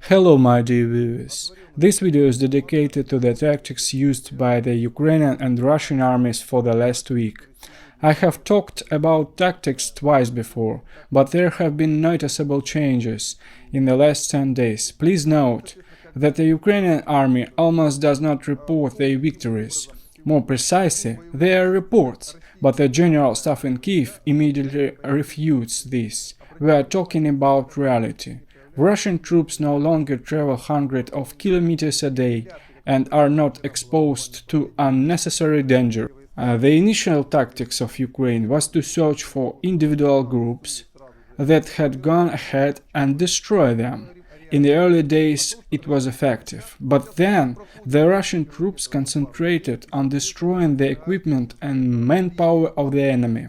Hello my dear viewers, this video is dedicated to the tactics used by the Ukrainian and Russian armies for the last week. I have talked about tactics twice before, but there have been noticeable changes in the last 10 days. Please note that the Ukrainian army almost does not report their victories. More precisely, they are reports, but the general staff in Kiev immediately refutes this. We are talking about reality. Russian troops no longer travel hundreds of kilometers a day and are not exposed to unnecessary danger. The initial tactics of Ukraine was to search for individual groups that had gone ahead and destroy them. In the early days it was effective, but then the Russian troops concentrated on destroying the equipment and manpower of the enemy.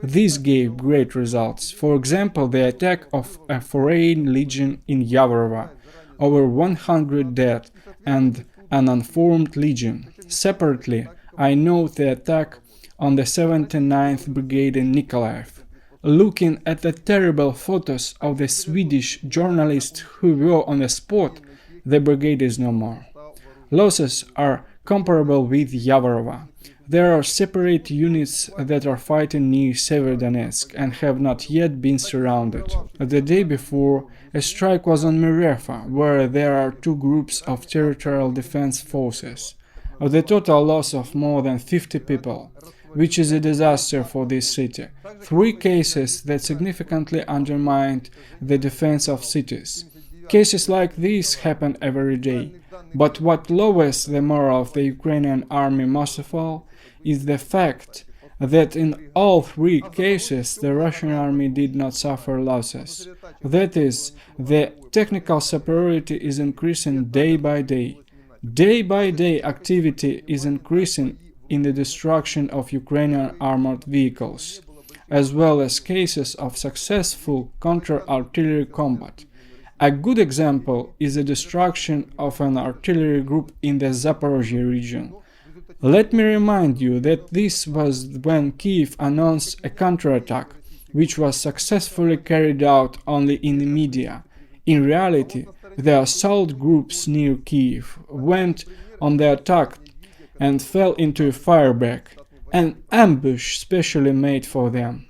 This gave great results. For example, the attack of a foreign legion in Yavorova, over 100 dead, and an unformed legion. Separately, I note the attack on the 79th Brigade in Nikolaev. Looking at the terrible photos of the Swedish journalists who were on the spot, the brigade is no more. Losses are comparable with Yavorova. There are separate units that are fighting near Severodonetsk and have not yet been surrounded. The day before, a strike was on Myrefa, where there are two groups of territorial defense forces. The total loss of more than 50 people, which is a disaster for this city. 3 cases that significantly undermined the defense of cities. Cases like these happen every day. But what lowers the morale of the Ukrainian army most of all is the fact that in all 3 cases the Russian army did not suffer losses. That is, the technical superiority is increasing day by day. Day by day activity is increasing in the destruction of Ukrainian armored vehicles, as well as cases of successful counter-artillery combat. A good example is the destruction of an artillery group in the Zaporozhye region. Let me remind you that this was when Kiev announced a counterattack, which was successfully carried out only in the media. In reality, the assault groups near Kiev went on the attack and fell into a fireback, an ambush specially made for them.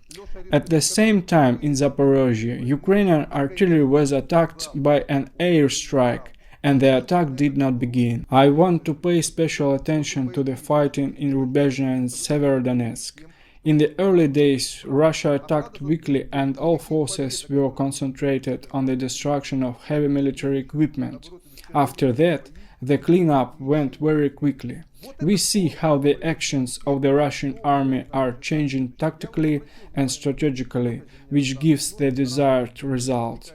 At the same time in Zaporozhye, Ukrainian artillery was attacked by an airstrike, and the attack did not begin. I want to pay special attention to the fighting in Rubezhne and Severodonetsk. In the early days, Russia attacked weakly and all forces were concentrated on the destruction of heavy military equipment. After that, the cleanup went very quickly. We see how the actions of the Russian army are changing tactically and strategically, which gives the desired result.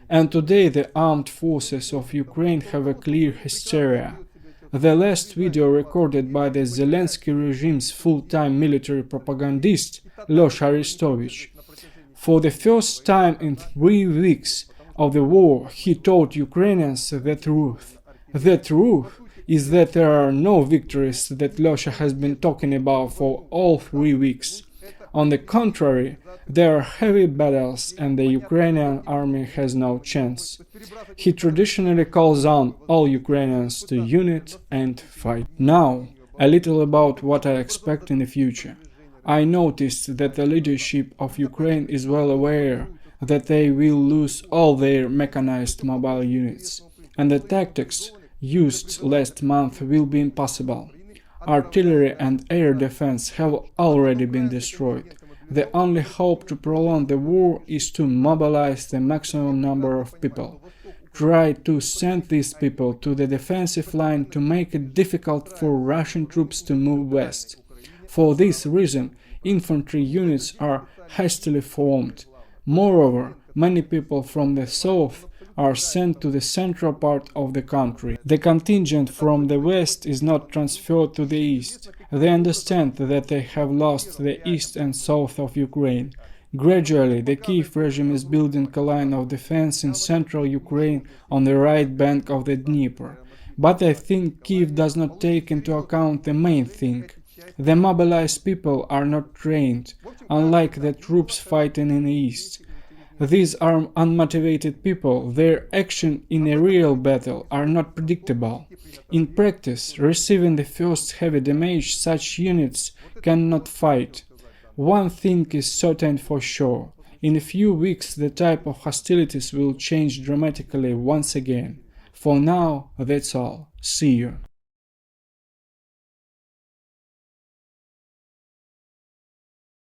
And today the armed forces of Ukraine have a clear hysteria. The last video recorded by the Zelensky regime's full-time military propagandist, Losha Arestovich. For the first time in 3 weeks of the war, he told Ukrainians the truth. The truth is that there are no victories that Losha has been talking about for all 3 weeks. On the contrary, there are heavy battles and the Ukrainian army has no chance. He traditionally calls on all Ukrainians to unite and fight. Now, a little about what I expect in the future. I noticed that the leadership of Ukraine is well aware that they will lose all their mechanized mobile units, and the tactics used last month will be impossible. Artillery and air defense have already been destroyed. The only hope to prolong the war is to mobilize the maximum number of people. Try to send these people to the defensive line to make it difficult for Russian troops to move west. For this reason, infantry units are hastily formed. Moreover, many people from the south are sent to the central part of the country. The contingent from the west is not transferred to the east. They understand that they have lost the east and south of Ukraine. Gradually, the Kiev regime is building a line of defense in central Ukraine on the right bank of the Dnieper. But I think Kiev does not take into account the main thing. The mobilized people are not trained, unlike the troops fighting in the east. These are unmotivated people. Their action in a real battle are not predictable. In practice, receiving the first heavy damage, such units cannot fight. One thing is certain for sure. In a few weeks, the type of hostilities will change dramatically once again. For now, that's all. See you.